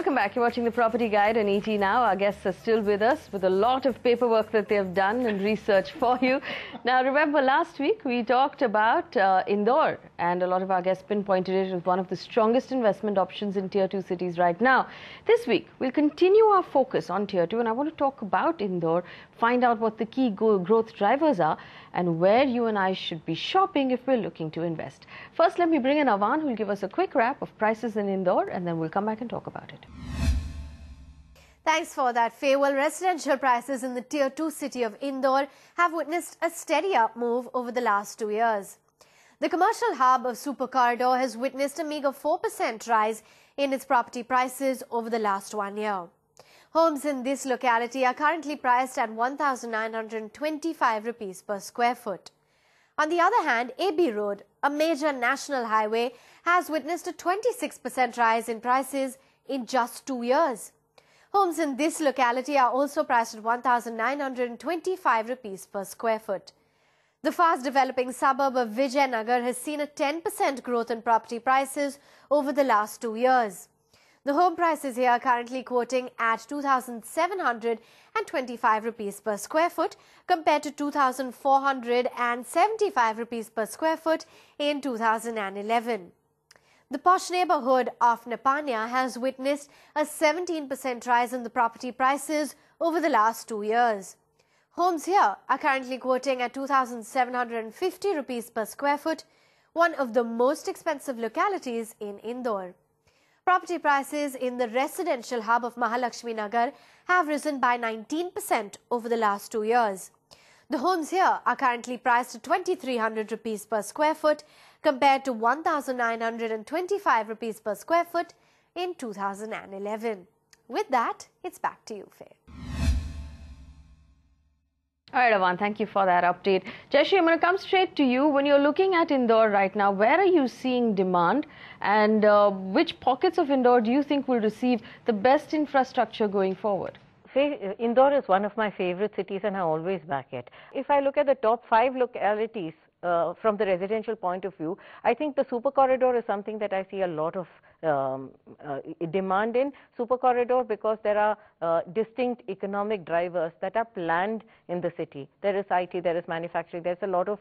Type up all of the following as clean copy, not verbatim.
Welcome back. You're watching the Property Guide on ET Now. Our guests are still with us with a lot of paperwork that they've done and research for you. Now, remember last week we talked about Indore, and a lot of our guests pinpointed it as one of the strongest investment options in Tier 2 cities right now. This week, we'll continue our focus on Tier 2, and I want to talk about Indore, find out what the key growth drivers are, and where you and I should be shopping if we're looking to invest. First, let me bring in Avan, who will give us a quick wrap of prices in Indore, and then we'll come back and talk about it. Thanks for that, Faye. Well, residential prices in the Tier 2 city of Indore have witnessed a steady up move over the last 2 years. The commercial hub of Super Corridor has witnessed a meager 4% rise in its property prices over the last 1 year. Homes in this locality are currently priced at 1,925 rupees per square foot. On the other hand, AB Road, a major national highway, has witnessed a 26% rise in prices in just 2 years. Homes in this locality are also priced at 1,925 rupees per square foot. The fast-developing suburb of Vijayanagar has seen a 10% growth in property prices over the last 2 years. The home prices here are currently quoting at 2,725 rupees per square foot compared to 2,475 rupees per square foot in 2011. The posh neighborhood of Nepanya has witnessed a 17% rise in the property prices over the last 2 years. Homes here are currently quoting at 2,750 rupees per square foot, one of the most expensive localities in Indore. Property prices in the residential hub of Mahalakshmi Nagar have risen by 19% over the last 2 years. The homes here are currently priced at 2,300 rupees per square foot compared to 1,925 rupees per square foot in 2011. With that, it's back to you, Faye. All right, Avan, thank you for that update. Jayashree, I'm going to come straight to you. When you're looking at Indore right now, where are you seeing demand, and which pockets of Indore do you think will receive the best infrastructure going forward? Indore is one of my favorite cities, and I always back it. If I look at the top 5 localities from the residential point of view, I think the Super Corridor is something that I see a lot of demand in. Super Corridor because there are distinct economic drivers that are planned in the city. There is IT, there is manufacturing, there's a lot of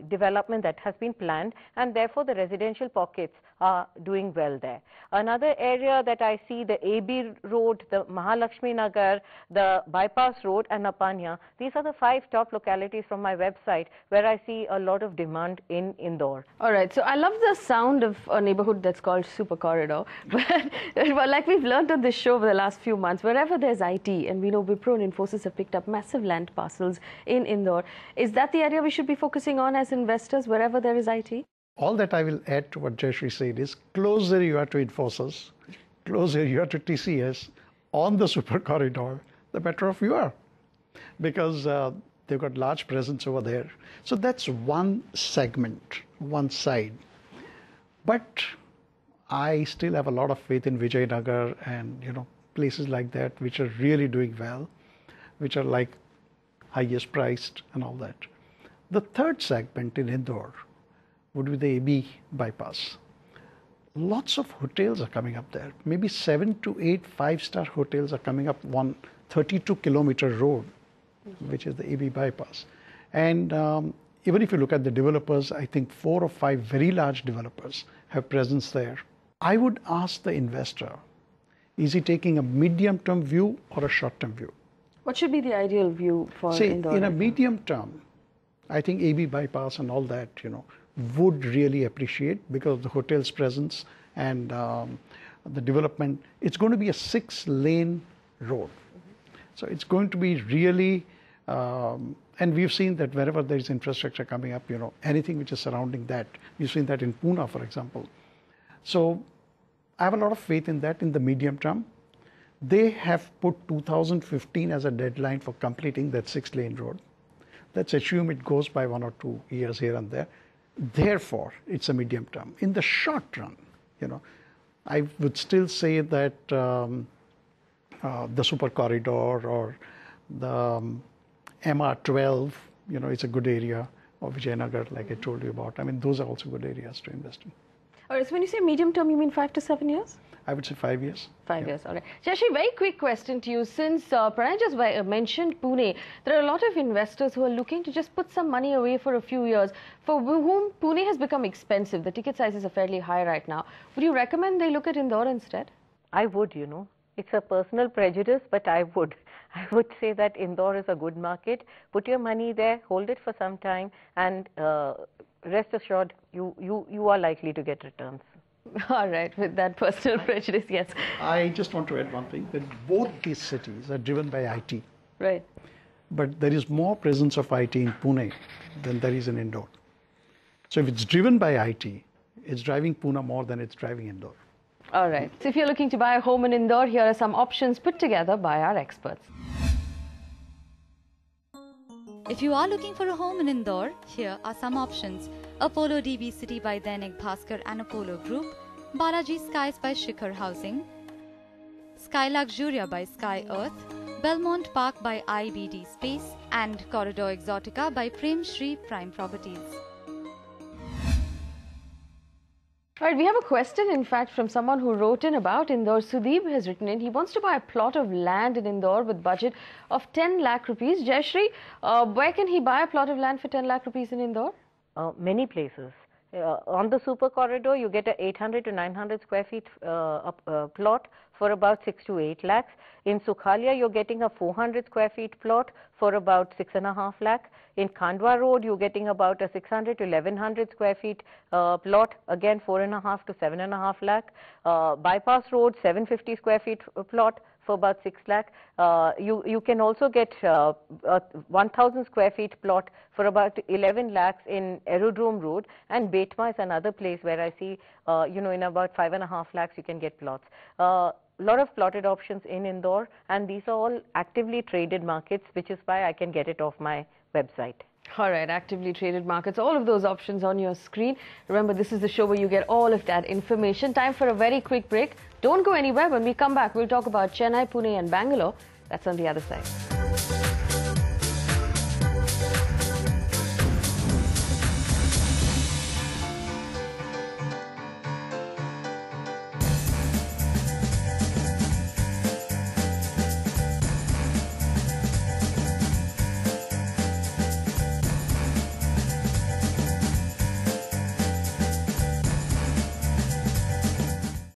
development that has been planned, and therefore the residential pockets are doing well there. Another area that I see, the AB Road, the Mahalakshmi Nagar, the Bypass Road and Napanya, these are the 5 top localities from my website where I see a lot of demand in Indore. All right, so I love the sound of a neighborhood that's called Super Corridor, but like we've learned on this show over the last few months, wherever there's IT, and we know Wipro and Infosys have picked up massive land parcels in Indore, is that the area we should be focusing on as investors, wherever there is IT? All that I will add to what Jayashree said is, closer you are to Infosys, closer you are to TCS, on the Super Corridor, the better off you are, because they've got large presence over there. So that's one segment, one side. But I still have a lot of faith in Vijayanagar and places like that which are really doing well, which are like highest priced and all that. The third segment in Indore would be the AB bypass. Lots of hotels are coming up there. Maybe 7 to 8 5-star hotels are coming up one 32-kilometer road, which is the AB bypass. And even if you look at the developers, I think 4 or 5 very large developers have presence there. I would ask the investor, is he taking a medium-term view or a short-term view? What should be the ideal view for Indore? In a medium term, I think AB bypass and all that, would really appreciate because of the hotel's presence and the development. It's going to be a 6-lane road. So it's going to be really, and we've seen that wherever there is infrastructure coming up, anything which is surrounding that. We've seen that in Pune, for example. So I have a lot of faith in that in the medium term. They have put 2015 as a deadline for completing that 6-lane road. Let's assume it goes by 1 or 2 years here and there. Therefore, it's a medium term. In the short run, I would still say that the Super Corridor or the MR12, it's a good area, or Vijayanagar, like I told you about. I mean, those are also good areas to invest in. All right, so when you say medium term, you mean 5 to 7 years? I would say 5 years. 5 years, all right. Jayashree, very quick question to you. Since Pranay just mentioned Pune, there are a lot of investors who are looking to just put some money away for a few years, for whom Pune has become expensive. The ticket sizes are fairly high right now. Would you recommend they look at Indore instead? I would, you know. It's a personal prejudice, but I would. I would say that Indore is a good market. Put your money there, hold it for some time, and rest assured, you are likely to get returns. All right, with that personal prejudice, yes. I just want to add one thing, that both these cities are driven by IT. Right. But there is more presence of IT in Pune than there is in Indore. So if it's driven by IT, it's driving Pune more than it's driving Indore. All right. So if you're looking to buy a home in Indore, here are some options put together by our experts. If you are looking for a home in Indore, here are some options. Apollo DB City by Dainik Bhaskar and Apollo Group, Balaji Skies by Shikhar Housing, Sky Luxuria by Sky Earth, Belmont Park by IBD Space, and Corridor Exotica by Prem Shri Prime Properties. All right, we have a question, in fact, from someone who wrote in about Indore. Sudeep has written in. He wants to buy a plot of land in Indore with budget of 10 lakh rupees. Jayashree, where can he buy a plot of land for 10 lakh rupees in Indore? Many places. On the super corridor, you get a 800 to 900 square feet plot for about 6 to 8 lakhs. In Sukhalia, you're getting a 400 square feet plot for about 6.5 lakh. In Khandwa Road, you're getting about a 600 to 1100 square feet plot, again 4.5 to 7.5 lakh. Bypass Road, 750 square feet plot for about 6 lakh. You can also get a 1000 square feet plot for about 11 lakhs in Aerodrome Road, and Betma is another place where I see, in about 5.5 lakhs you can get plots. Lot of plotted options in Indore, and these are all actively traded markets, which is why I can get it off my website. All right, actively traded markets, all of those options on your screen. Remember, this is the show where you get all of that information. Time for a very quick break. Don't go anywhere. When we come back, we'll talk about Chennai, Pune and Bangalore. That's on the other side.